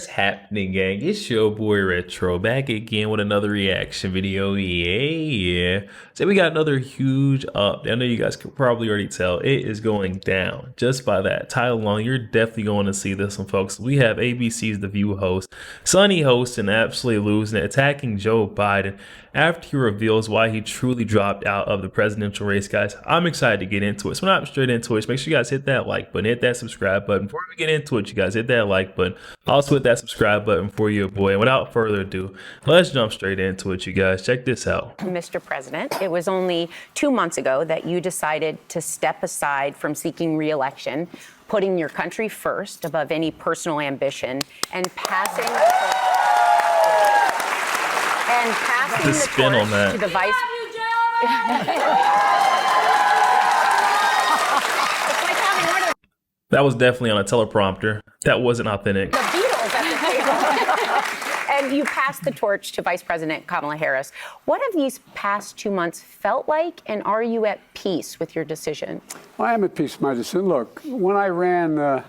What's happening, gang? It's your boy Retro back again with another reaction video. Yeah. So we got another huge update. I know you guys could probably already tell it is going down just by that title alone. You're definitely going to see this one, folks. We have ABC's The View host, Sonny Hostin, absolutely losing it, attacking Joe Biden after he reveals why he truly dropped out of the presidential race. Guys, I'm excited to get into it. So we're not straight into it. So make sure you guys hit that like button, hit that subscribe button. Before we get into it, you guys hit that like button. Also hit that subscribe button for you, boy. And without further ado, let's jump straight into it, you guys. Check this out. Mr. President, it was only 2 months ago that you decided to step aside from seeking re-election, putting your country first above any personal ambition, and passing the spin on torch that to the vice. It's like having one of That was definitely on a teleprompter. That wasn't authentic. the Beatles at the table. And you passed the torch to Vice President Kamala Harris. What have these past 2 months felt like, and are you at peace with your decision? Well, I am at peace with my decision. Look, when I ran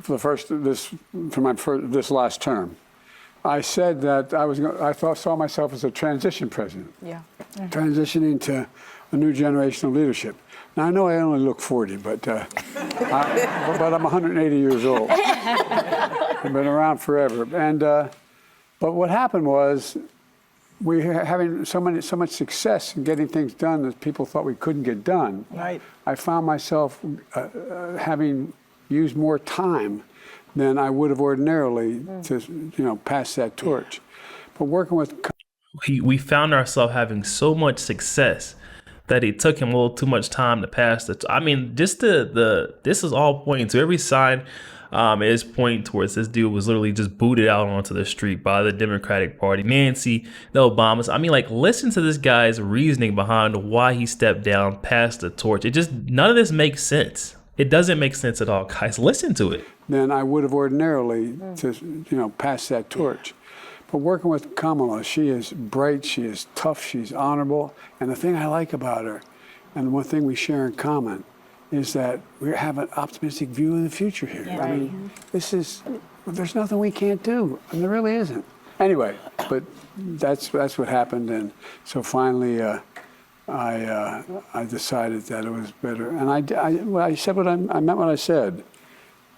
for this last term, I said that saw myself as a transition president. Yeah. Transitioning to a new generation of leadership. Now, I know I only look 40, but I'm 180 years old. I've been around forever. And but what happened was we were having so much success in getting things done that people thought we couldn't get done. Right. I found myself having used more time than I would have ordinarily to pass that torch. But working with We found ourselves having so much success that it took him a little too much time to pass it. I mean, just this is all pointing to every sign is pointing towards this dude was literally just booted out onto the street by the Democratic Party, Nancy, the Obamas. I mean, like, listen to this guy's reasoning behind why he stepped down, passed the torch. It just, none of this makes sense. It doesn't make sense at all, guys. Listen to it. Than I would have ordinarily to pass that torch. But working with Kamala, she is bright, she is tough, she's honorable. And the thing I like about her, and one thing we share in common, is that we have an optimistic view of the future here. Yeah. I mean, there's nothing we can't do, and there really isn't. Anyway, but that's what happened, and so finally I decided that it was better. And I said I meant what I said.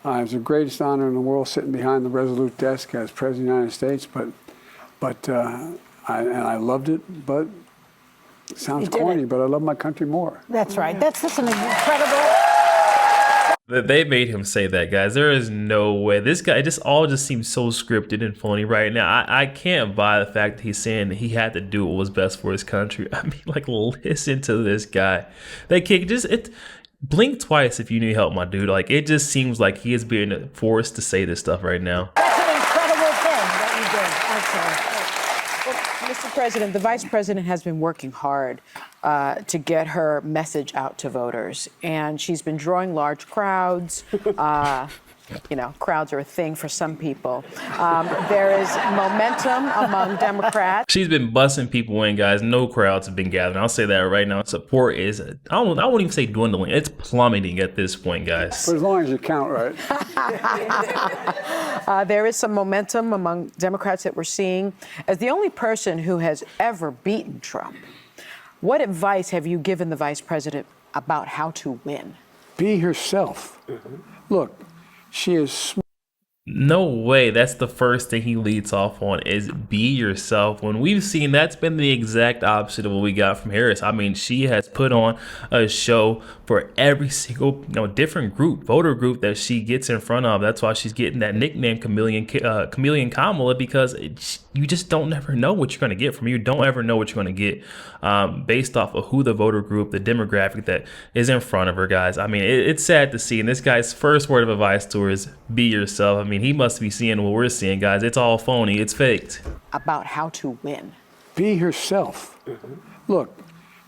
It was the greatest honor in the world sitting behind the Resolute desk as President of the United States, but I loved it, but it sounds corny, but I love my country more. That's right. That's an incredible. They made him say that, guys. There is no way. This guy, it all just seems so scripted and phony right now. I can't buy the fact that he's saying he had to do what was best for his country. I mean, like, listen to this guy. That kid blink twice if you need help, my dude. Like, it just seems like he is being forced to say this stuff right now. That's an incredible thing that you did. Well, Mr. President, the Vice President has been working hard to get her message out to voters, and she's been drawing large crowds. Crowds are a thing for some people. There is momentum among Democrats. She's been busting people in, guys. No crowds have been gathering. I'll say that right now. Support is, I won't even say dwindling. It's plummeting at this point, guys. But as long as you count right. There is some momentum among Democrats that we're seeing. As the only person who has ever beaten Trump, what advice have you given the Vice President about how to win? Be herself. Look, she is smart. No way. That's the first thing he leads off on is be yourself. When we've seen that's been the exact opposite of what we got from Harris. I mean, she has put on a show for every single different voter group that she gets in front of. That's why she's getting that nickname Chameleon Kamala, because you just don't never know what you're going to get from her. You don't ever know what you're going to get based off of who the voter group, the demographic that is in front of her, guys. I mean, it's sad to see. And this guy's first word of advice to her is be yourself. I mean, he must be seeing what we're seeing, guys. It's all phony. It's faked. About how to win. Be herself. Look,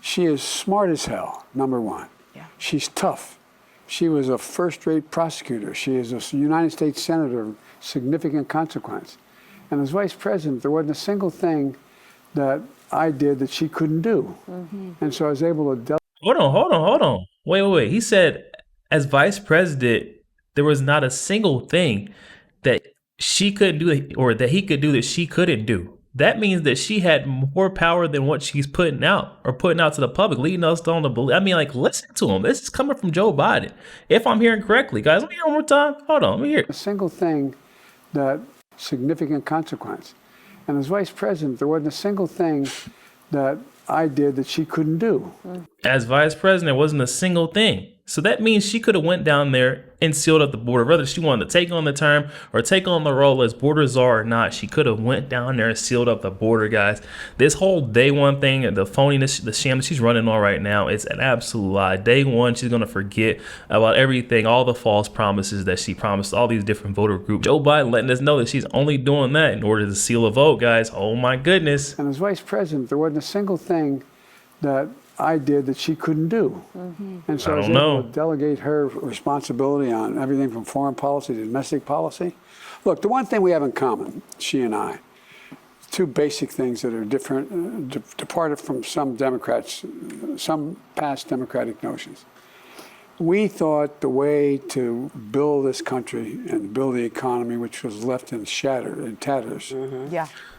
she is smart as hell, number one. Yeah. She's tough. She was a first-rate prosecutor. She is a United States Senator of significant consequence. And as Vice President, there wasn't a single thing that I did that she couldn't do. And so I was able to... Hold on. Wait. He said, as Vice President, there was not a single thing that she couldn't do it, or that he could do that she couldn't do. That means that she had more power than what she's putting out to the public, leading us on to believe. I mean, like, listen to him. This is coming from Joe Biden. If I'm hearing correctly, guys, let me hear one more time. Hold on, let me hear. A single thing that significant consequence. And as vice president, there wasn't a single thing that I did that she couldn't do. As vice president, it wasn't a single thing. So that means she could have went down there and sealed up the border. Whether she wanted to take on the term or take on the role as border czar or not, she could have went down there and sealed up the border, guys. This whole day one thing, the phoniness, the sham that she's running on right now, it's an absolute lie. Day one, she's going to forget about everything, all the false promises that she promised all these different voter groups. Joe Biden letting us know that she's only doing that in order to seal a vote, guys. Oh my goodness. And as vice president, there wasn't a single thing that I did that she couldn't do. And so I was able to delegate her responsibility on everything from foreign policy to domestic policy. Look, the one thing we have in common, she and I, two basic things that are different, departed from some Democrats, some past Democratic notions. We thought the way to build this country and build the economy, which was left in tatters,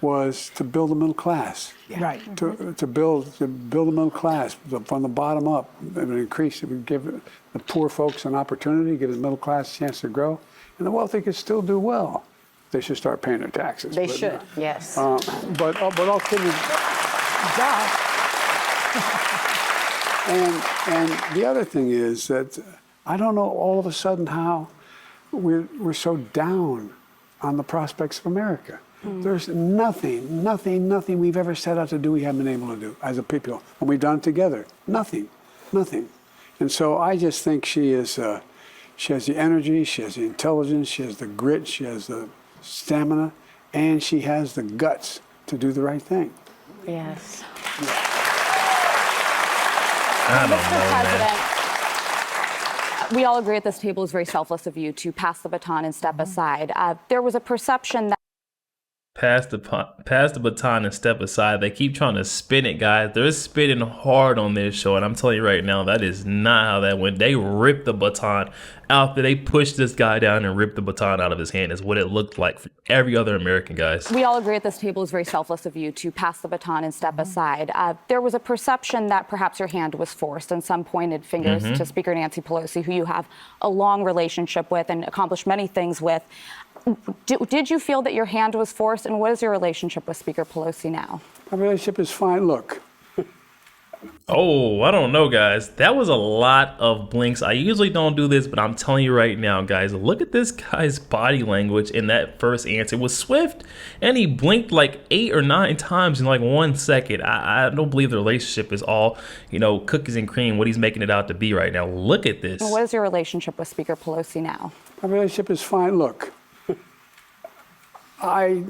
was to build a middle class. Right. To build a middle class from the bottom up. It would increase. It would give the poor folks an opportunity, give the middle class a chance to grow, and the wealthy could still do well. They should start paying their taxes. They should. Yes. But all kidding. And the other thing is that I don't know all of a sudden how we're so down on the prospects of America. There's nothing we've ever set out to do we haven't been able to do as a people. And we've done it together. Nothing. And so I just think she has the energy, she has the intelligence, she has the grit, she has the stamina, and she has the guts to do the right thing. Yes. I don't know, President, we all agree at this table it's very selfless of you to pass the baton and step aside. There was a perception that pass the baton and step aside. They keep trying to spin it, guys. They're spinning hard on this show, and I'm telling you right now, that is not how that went. They ripped the baton out there. They pushed this guy down and ripped the baton out of his hand, is what it looked like for every other American, guys. we all agree at this table it's very selfless of you to pass the baton and step aside. There was a perception that perhaps your hand was forced, and some pointed fingers to Speaker Nancy Pelosi, who you have a long relationship with and accomplished many things with. Did you feel that your hand was forced, and what is your relationship with Speaker Pelosi now? Our relationship is fine. Look. Oh, I don't know, guys. That was a lot of blinks. I usually don't do this, but I'm telling you right now, guys, look at this guy's body language in that first answer. It was swift, and he blinked like 8 or 9 times in like 1 second. I don't believe the relationship is all, cookies and cream, what he's making it out to be right now. Look at this. And what is your relationship with Speaker Pelosi now? Our relationship is fine. Look. He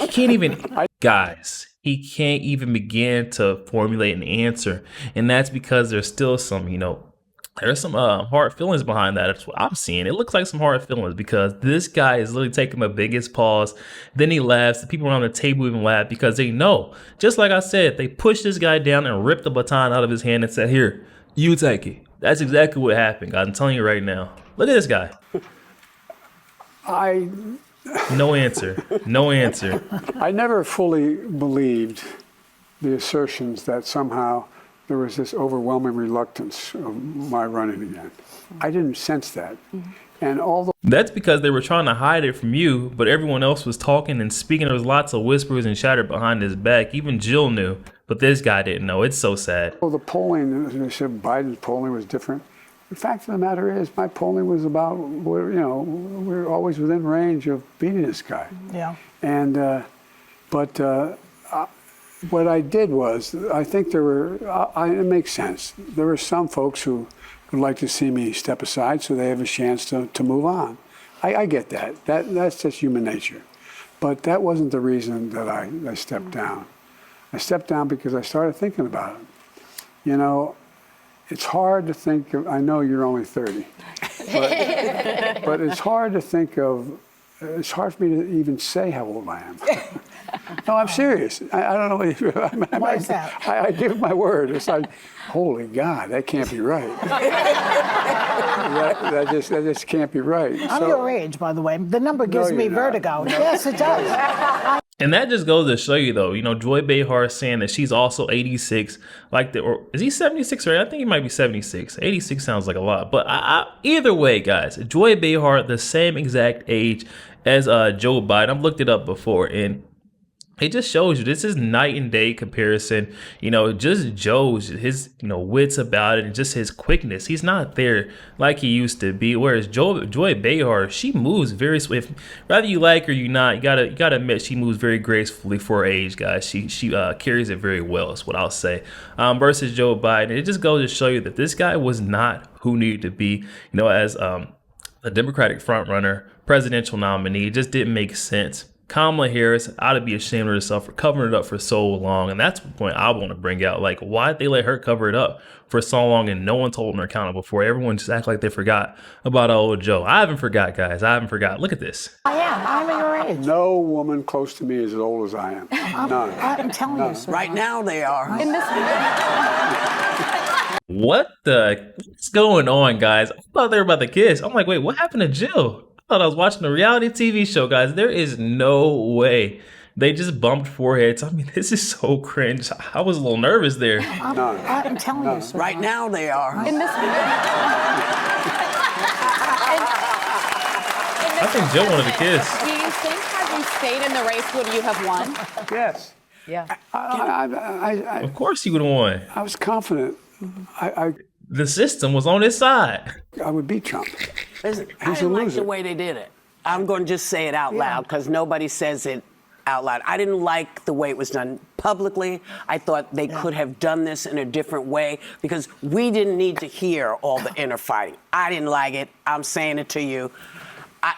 can't even, guys, he can't even begin to formulate an answer. And that's because there's still some, there's some hard feelings behind that. That's what I'm seeing. It looks like some hard feelings because this guy is literally taking the biggest pause. Then he laughs. The people around the table even laugh because they know, just like I said, they pushed this guy down and ripped the baton out of his hand and said, here, you take it. That's exactly what happened, guys. I'm telling you right now. Look at this guy. No answer. No answer. I never fully believed the assertions that somehow there was this overwhelming reluctance of my running again. I didn't sense that. And although that's because they were trying to hide it from you, but everyone else was talking and speaking. There was lots of whispers and chatter behind his back. Even Jill knew, but this guy didn't know. It's so sad. the polling, they said Biden's polling was different. The fact of the matter is, my polling was about, we're always within range of beating this guy. Yeah. And, but what I did was, I think there were, it makes sense. There were some folks who would like to see me step aside so they have a chance to move on. I get that. That's just human nature. But that wasn't the reason that I stepped down. I stepped down because I started thinking about it. It's hard to think of, I know you're only 30, but it's hard to think of, it's hard for me to even say how old I am. No, I'm serious. I don't know what you. Why is that? I give my word. It's like, holy God, that can't be right. that just can't be right. I'm your age, by the way. The number gives me you're not. vertigo. Yes, it does. And that just goes to show you, though, Joy Behar saying that she's also 86, or is he 76? Right? I think he might be 76. 86 sounds like a lot, but either way, guys, Joy Behar, the same exact age as Joe Biden. I've looked it up before, and it just shows you this is night and day comparison. Just Joe's his wits about it and just his quickness. He's not there like he used to be. Whereas Joy Behar, she moves very swift. Whether you like her or you not, you gotta admit she moves very gracefully for her age, guys. She carries it very well, is what I'll say. Versus Joe Biden, it just goes to show you that this guy was not who needed to be. As a Democratic frontrunner, presidential nominee, it just didn't make sense. Kamala Harris ought to be ashamed of herself for covering it up for so long. And that's the point I want to bring out. Like, why did they let her cover it up for so long and no one told her accountable for it? Everyone just act like they forgot about old Joe. I haven't forgot, guys. I haven't forgot. Look at this. I am. I'm your age. No woman close to me is as old as I am. None. I'm telling you, sir. Right now they are. What's going on, guys? I thought they were about to kiss. I'm like, wait, what happened to Jill? I thought I was watching a reality TV show, guys. There is no way they just bumped foreheads. I mean, this is so cringe. I was a little nervous there. I'm telling you, sir. Right now they are. I think Jill wanted to kiss. Do you think had you stayed in the race, would you have won? Yes. Yeah. Of course you would have won. I was confident. The system was on his side. I would beat Trump. Listen, I He's a didn't like loser. the way they did it. I'm going to just say it out loud because nobody says it out loud. I didn't like the way it was done publicly. I thought they could have done this in a different way because we didn't need to hear all the inner fighting. I didn't like it. I'm saying it to you.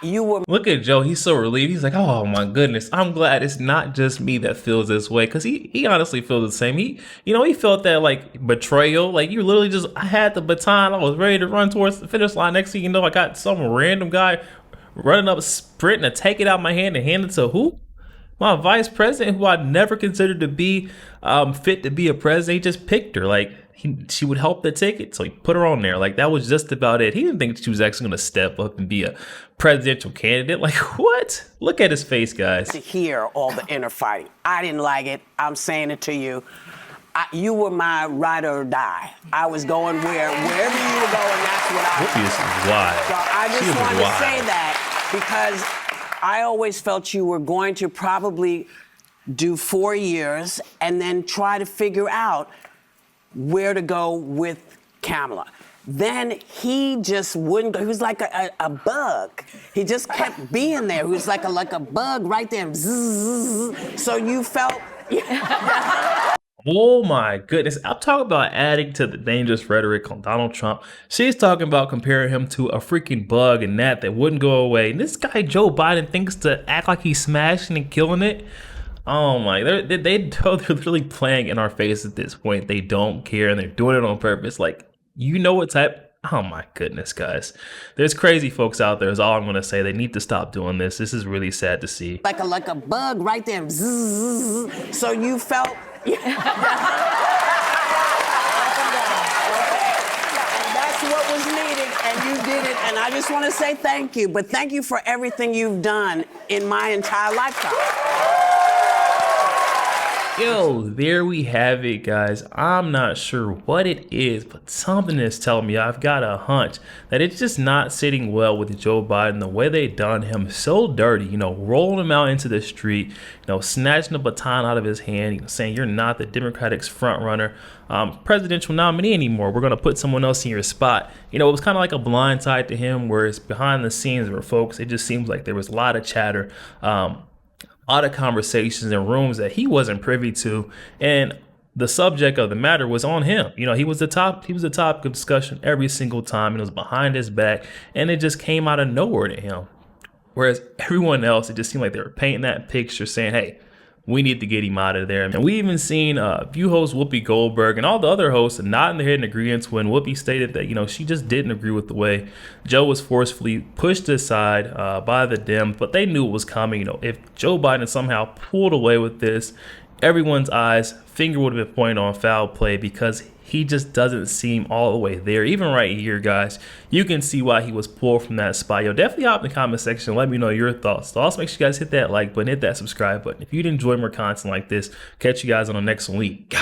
You were. Look at Joe. He's so relieved. He's like, oh my goodness. I'm glad it's not just me that feels this way. Cause he honestly feels the same. He felt that like betrayal. Like you literally just, I had the baton. I was ready to run towards the finish line. Next thing you know, I got some random guy running up, sprinting to take it out of my hand and hand it to who? My vice president, who I'd never considered to be fit to be a president. He just picked her. Like she would help the ticket, so he put her on there. Like that was just about it. He didn't think she was actually going to step up and be a presidential candidate. Like what? Look at his face, guys. To hear all the inner fighting. I didn't like it. I'm saying it to you. You were my ride or die. I was going wherever you were going. That's what I was. This is wild. So I She just was wanted to wild. say that because I always felt you were going to probably do 4 years and then try to figure out where to go with Kamala. Then he just wouldn't go. He was like a bug. He just kept being there. He was like a bug right there. Zzz. So you felt. Oh my goodness. I'm talking about adding to the dangerous rhetoric on Donald Trump. She's talking about comparing him to a freaking bug and that wouldn't go away. And this guy, Joe Biden, thinks to act like he's smashing and killing it. Oh my, they're literally playing in our face at this point. They don't care and they're doing it on purpose. Like, what type? Oh my goodness, guys. There's crazy folks out there is all I'm going to say. They need to stop doing this. This is really sad to see. Like a bug right there. Zzz. So you felt. That's what was needed, and you did it. And I just want to say thank you. But thank you for everything you've done in my entire lifetime. Yo, there we have it, guys. I'm not sure what it is, but something is telling me, I've got a hunch that it's just not sitting well with Joe Biden. The way they done him so dirty, rolling him out into the street, snatching the baton out of his hand, saying you're not the Democratic's front runner, presidential nominee anymore. We're going to put someone else in your spot. It was kind of like a blind side to him, whereas behind the scenes were folks, it just seems like there was a lot of chatter, a lot of conversations in rooms that he wasn't privy to, and the subject of the matter was on him. He was the topic of discussion every single time. It was behind his back, and it just came out of nowhere to him. Whereas everyone else, it just seemed like they were painting that picture, saying, "Hey, we need to get him out of there. And we even seen View host Whoopi Goldberg and all the other hosts nodding their head in agreement when Whoopi stated that, you know, she just didn't agree with the way Joe was forcefully pushed aside by the Dems, but they knew it was coming. You know, if Joe Biden somehow pulled away with this, everyone's finger would have been pointed on foul play, because he just doesn't seem all the way there. Even right here, guys, you can see why he was pulled from that spot. Yo, definitely hop in the comment section and let me know your thoughts. So also make sure you guys hit that like button, hit that subscribe button. If you'd enjoy more content like this, catch you guys on the next week.